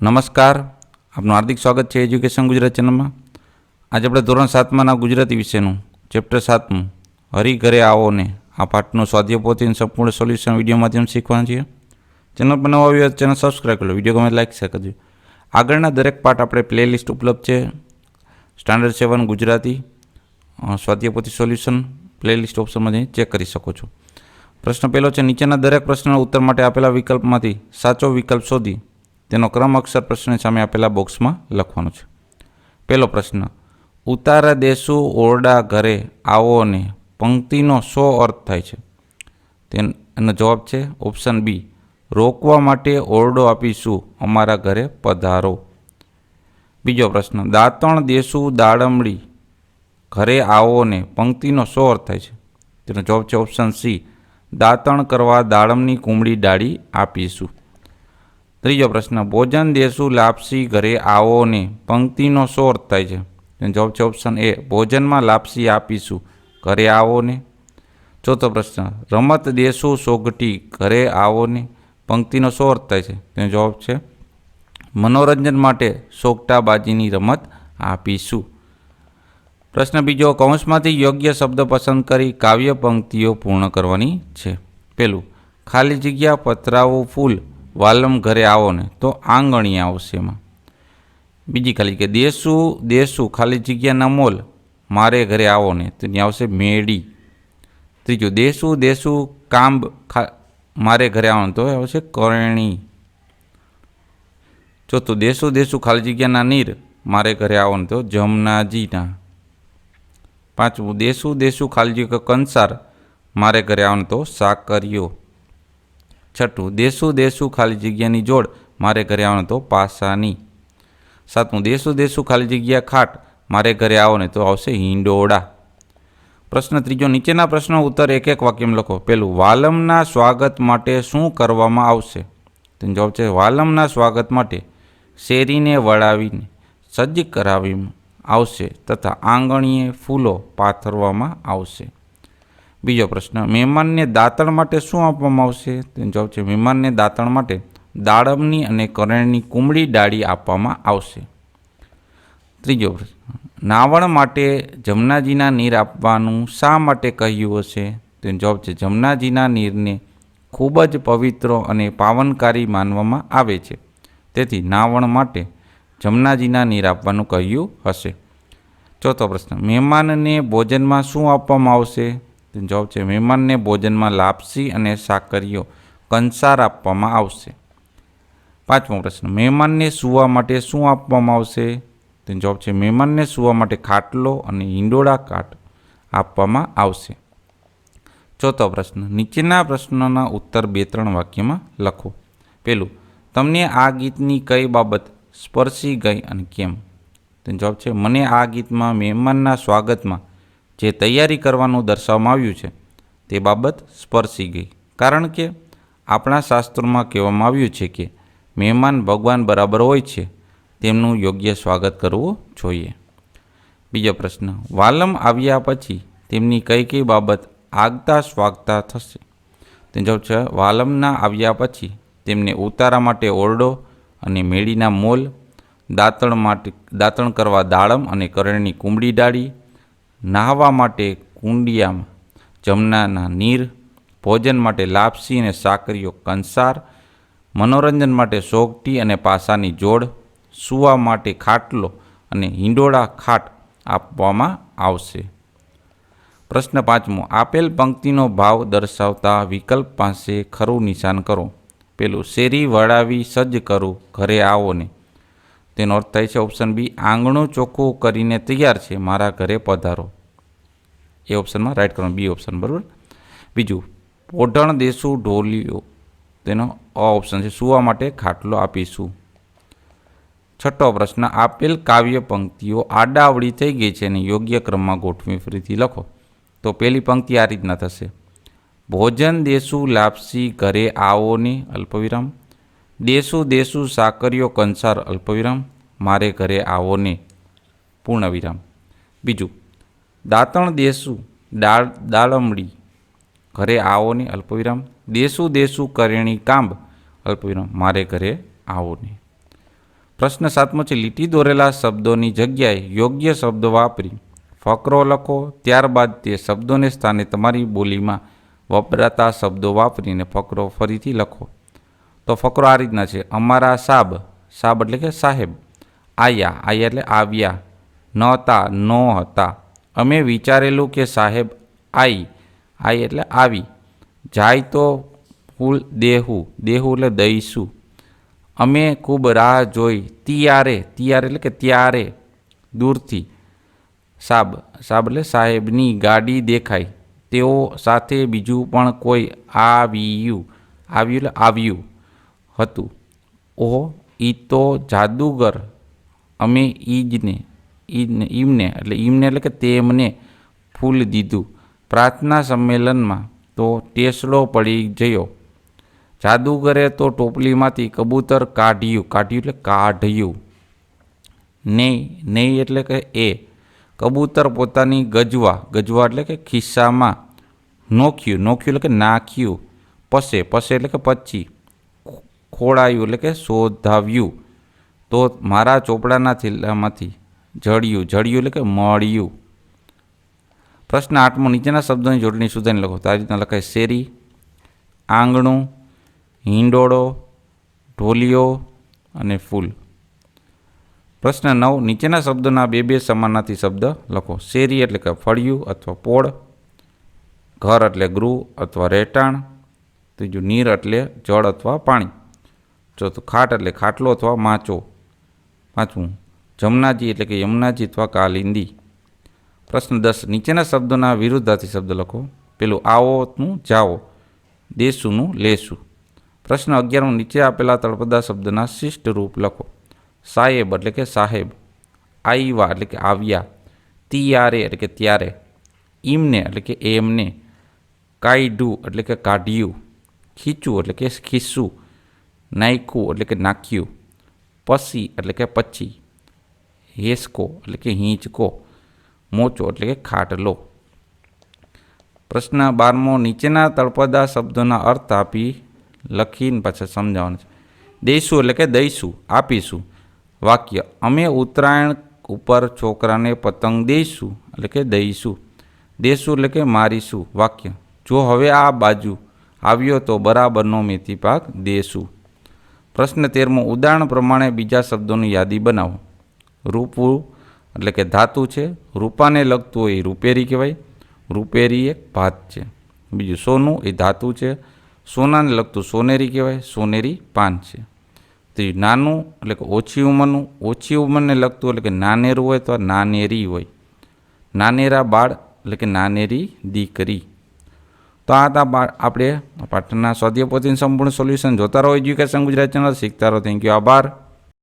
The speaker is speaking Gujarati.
નમસ્કાર, આપનું હાર્દિક સ્વાગત છે એજ્યુકેશન ગુજરાત ચેનલમાં. આજે આપણે ધોરણ 7માના ગુજરાતી વિષયનું ચેપ્ટર 7 હરી ઘરે આવો ને આ પાઠનું સ્વાધ્યાય પોથીનું સંપૂર્ણ સોલ્યુશન વિડીયો માધ્યમ શીખવાના છીએ. ચેનલ પર નવા આવ્યો ચેનલ સબસ્ક્રાઈબ કરો, વિડીયો ગમે લાઈક શેર કરજો. આગળના દરેક પાઠ આપણે પ્લેલિસ્ટ ઉપલબ્ધ છે. સ્ટાન્ડર્ડ 7 ગુજરાતી સ્વાધ્યાય પોથી સોલ્યુશન પ્લેલિસ્ટ ઓપ્શનમાં જઈ ચેક કરી શકો છો. પ્રશ્ન પહેલો છે, નીચેના દરેક પ્રશ્નના ઉત્તર માટે આપેલા વિકલ્પમાંથી સાચો વિકલ્પ શોધી તેનો ક્રમ અક્ષર પ્રશ્ન સામે આપેલા બોક્સમાં લખવાનો છે. પહેલો પ્રશ્ન, ઉતારા દેશું ઓરડા ઘરે આવો ને પંક્તિનો શો અર્થ થાય છે? તેનો જવાબ છે ઓપ્શન બી, રોકવા માટે ઓરડો આપીશું અમારા ઘરે પધારો. બીજો પ્રશ્ન, દાંતણ દેશું દાડમડી ઘરે આવો ને પંક્તિનો શો અર્થ થાય છે? તેનો જવાબ છે ઓપ્શન સી, દાંતણ કરવા દાડમની કુમળી ડાળી આપીશું. ત્રીજો પ્રશ્ન, ભોજન દેશું લાપસી ઘરે આવો ને પંક્તિનો શો અર્થ થાય છે? તેનો જવાબ છે ઓપ્શન એ, ભોજનમાં લાપસી આપીશું ઘરે આવો ને. ચોથો પ્રશ્ન, રમત દેશું સોગટી ઘરે આવો ને પંક્તિનો શો અર્થ થાય છે? તેનો જવાબ છે મનોરંજન માટે સોગટાબાજીની રમત આપીશું. પ્રશ્ન બીજો, કૌંસમાંથી યોગ્ય શબ્દ પસંદ કરી કાવ્ય પંક્તિઓ પૂર્ણ કરવાની છે. પહેલું, ખાલી જગ્યા પતરાવું ફૂલ વાલમ ઘરે આવો ને તો આંગણી આવશે એમાં. બીજી ખાલી કે દેશું ખાલી જગ્યાના મોલ મારે ઘરે આવો ને તો ત્યાં આવશે મેળી. ત્રીજું, દેશું કાંબ મારે ઘરે આવો ને તો આવશે કરણી. ચોથું, દેશું ખાલી જગ્યાના નીર મારે ઘરે આવો ને તો જમનાજીના. પાંચમું, દેશું ખાલી જગ્યા કંસાર મારે ઘરે આવો ને તો સાકરીઓ. છઠ્ઠું, દેશું ખાલી જગ્યાની જોડ મારે ઘરે આવો ને તો પાસાની. સાતમું, દેશું ખાલી જગ્યા ખાટ મારે ઘરે આવો ને તો આવશે હિંડોળા. પ્રશ્ન ત્રીજો, નીચેના પ્રશ્નો ઉત્તર એક એક વાક્યમાં લખો. પહેલું, વાલમના સ્વાગત માટે શું કરવામાં આવશે? તેનો જવાબ છે વાલમના સ્વાગત માટે શેરીને વળાવીને સજ્જ કરાવી આવશે તથા આંગણીએ ફૂલો પાથરવામાં આવશે. બીજો પ્રશ્ન, મહેમાનને દાંતણ માટે શું આપવામાં આવશે? તેનો જવાબ છે મહેમાનને દાંતણ માટે દાડમની અને કરણની કુમળી ડાળી આપવામાં આવશે. ત્રીજો પ્રશ્ન, નાવણ માટે જમનાજીના નીર આપવાનું શા માટે કહ્યું હશે? તેનો જવાબ છે જમનાજીના નીરને ખૂબ જ પવિત્ર અને પાવનકારી માનવામાં આવે છે, તેથી નાવણ માટે જમનાજીના નીર આપવાનું કહ્યું હશે. ચોથો પ્રશ્ન, મહેમાનને ભોજનમાં શું આપવામાં આવશે? તેનો જવાબ છે મહેમાનને ભોજનમાં લાપસી અને સાકરીઓ કંસાર આપવામાં આવશે. પાંચમો પ્રશ્ન, મહેમાનને સૂવા માટે શું આપવામાં આવશે? તેનો જવાબ છે મહેમાનને સૂવા માટે ખાટલો અને હિંડોળા કાટ આપવામાં આવશે. ચોથો પ્રશ્ન, નીચેના પ્રશ્નોના ઉત્તર 2-3 વાક્યમાં લખો. પહેલું, તમને આ ગીતની કઈ બાબત સ્પર્શી ગઈ અને કેમ? તેનો જવાબ છે મને આ ગીતમાં મહેમાનના સ્વાગતમાં જે તૈયારી કરવાનું દર્શાવવામાં આવ્યું છે તે બાબત સ્પર્શી ગઈ, કારણ કે આપણા શાસ્ત્રોમાં કહેવામાં આવ્યું છે કે મહેમાન ભગવાન બરાબર હોય છે, તેમનું યોગ્ય સ્વાગત કરવું જોઈએ. બીજો પ્રશ્ન, વાલમ આવ્યા પછી તેમની કઈ કઈ બાબત આગતા સ્વાગતા થશે? તેનો જવાબ છે વાલમના આવ્યા પછી તેમને ઉતારા માટે ઓરડો અને મેળીના મોલ, દાંતણ કરવા દાડમ અને કરણની કુમળી ડાળી, નાહવા માટે કુંડિયામાં જમનાના નીર, ભોજન માટે લાપસી અને સાકરીઓ કંસાર, મનોરંજન માટે સોગટી અને પાસાની જોડ, સૂવા માટે ખાટલો અને હિંડોળા ખાટ આપવામાં આવશે. પ્રશ્ન 5મો, આપેલ પંક્તિનો ભાવ દર્શાવતા વિકલ્પ પાસે ખરું નિશાન કરો. પેલું, શેરી વળાવી સજ્જ કરું ઘરે આવો ને. તેનો અર્થ થાય છે ઓપ્શન બી, આંગણું ચોખ્ખું કરીને તૈયાર છે મારા ઘરે પધારો. એ ઓપ્શનમાં રાઈટ કરવાનું, બી ઓપ્શન બરાબર. બીજું, પોઢણ દેશું ઢોલિયો, તેનો ઓપ્શન છે સૂવા માટે ખાટલો આપીશું. છઠ્ઠો પ્રશ્ન, આપેલ કાવ્ય પંક્તિઓ આડાવડી થઈ ગઈ છે અને યોગ્ય ક્રમમાં ગોઠવી ફરીથી લખો. તો પહેલી પંક્તિ આ રીતના થશે, ભોજન દેશું લાપસી ઘરે આવો ને અલ્પવિરામ, દેશું સાકરીઓ કંસાર અલ્પવિરામ, મારે ઘરે આવો ને પૂર્ણવિરામ. બીજું, દાંતણ દેશું દાળમડી ઘરે આવો ને અલ્પવિરામ, દેશું કરણી કાંબ અલ્પવિરામ, મારે ઘરે આવો ને. પ્રશ્ન 7મો છે, લીટી દોરેલા શબ્દોની જગ્યાએ યોગ્ય શબ્દ વાપરી ફકરો લખો. ત્યારબાદ તે શબ્દોને સ્થાને તમારી બોલીમાં વપરાતા શબ્દો વાપરીને ફકરો ફરીથી લખો. તો ફકરો આ રીતના છે. અમારા સાબ, સાબ એટલે કે સાહેબ. આયા, આયા એટલે આવ્યા. નહોતા, નો હતા. અમે વિચારેલું કે સાહેબ આઈ, આઈ એટલે આવી. જાય તો ફૂલ દેહું, દેહું એટલે દઈશું. અમે ખૂબ રાહ જોઈ તિયારે, તિયારે એટલે કે ત્યારે, દૂરથી. સાબ, સાબ એટલે સાહેબની ગાડી દેખાઈ. તેઓ સાથે બીજું પણ કોઈ આવ્યું, આવ્યું એટલે આવ્યું હતું. ઓહ, ઈ તો જાદુગર. અમે ઈમને એટલે ઈમને એટલે કે તેમને ફૂલ દીધું. પ્રાર્થના સંમેલનમાં તો ટેસડો પડી ગયો. જાદુગરે તો ટોપલીમાંથી કબૂતર કાઢ્યું, કાઢ્યું એટલે કાઢ્યું. નહીં, નહીં એટલે કે એ. કબૂતર પોતાની ગજવા, ગજવા એટલે કે ખિસ્સામાં નોખ્યું, નોખ્યું એટલે કે નાખ્યું. પસે, પસે એટલે કે પછી. ખોળાયું એટલે કે શોધાવ્યું. તો મારા ચોપડાના થેલામાંથી જળ્યું, જળ્યું એટલે કે મળ્યું. પ્રશ્ન 8મો, નીચેના શબ્દોની જોડણી સુધારીને લખો. તો આ રીતના લખાય. શેરી, આંગણું, હિંડોળો, ઢોલિયો અને ફૂલ. પ્રશ્ન 9, નીચેના શબ્દોના બે સમાનાર્થી શબ્દ લખો. શેરી એટલે કે ફળિયું અથવા પોળ. ઘર એટલે ગૃહ અથવા રહેઠાણ. ત્રીજું, નીર એટલે જળ અથવા પાણી. ચોથું, ખાટ એટલે ખાટલો અથવા માચો. પાંચમું, જમનાજી એટલે કે યમુનાજી અથવા કાલિંદી. પ્રશ્ન 10, નીચેના શબ્દોના વિરુદ્ધાર્થી શબ્દ લખો. પેલું આવોનું જાઓ, દેશુંનું લેશું. પ્રશ્ન 11, નીચે આપેલા તળપદા શબ્દના શિષ્ટ રૂપ લખો. સાહેબ એટલે કે સાહેબ. આઈવા એટલે કે આવ્યા. તિયારે એટલે કે ત્યારે. ઈમને એટલે કે એમને. કાઢ્યું એટલે કે કાઢ્યું. ખીચું એટલે કે ખીસું. નાખ્યું એટલે કે નાખ્યું. પસી એટલે કે પછી. હેસકો એટલે કે હિંચકો. મોચો એટલે કે ખાટલો. પ્રશ્ન 12મો, નીચેના તળપદા શબ્દોના અર્થ આપી લખીને પાછા સમજાવવાનું છે. દઈશું એટલે કે દઈશું, આપીશું. વાક્ય, અમે ઉત્તરાયણ ઉપર છોકરાને પતંગ દઈશું એટલે કે દઈશું. દેશું એટલે કે મારીશું. વાક્ય, જો હવે આ બાજુ આવ્યો તો બરાબરનો મેથી પાક દેશું. પ્રશ્ન 13મો, ઉદાહરણ પ્રમાણે બીજા શબ્દોની યાદી બનાવો. રૂપું એટલે કે ધાતુ છે. રૂપાને લગતું હોય એ રૂપેરી કહેવાય. રૂપેરી એક ભાત છે. બીજું, સોનું એ ધાતુ છે. સોનાને લગતું સોનેરી કહેવાય. સોનેરી પાન છે. ત્રીજું, નાનું એટલે કે ઓછી ઉંમરનું. ઓછી ઉંમરને લગતું એટલે કે નાનેરું હોય તો નાનેરી હોય. નાનેરા બાળ એટલે કે નાનેરી દીકરી. તો આ હતા આપણે પાઠના સ્વાધ્યાય પોથીનું સંપૂર્ણ સોલ્યુશન. જોતા રહો એજ્યુકેશન ગુજરાત ચેનલ. શીખતા રહો. Thank you. આભાર.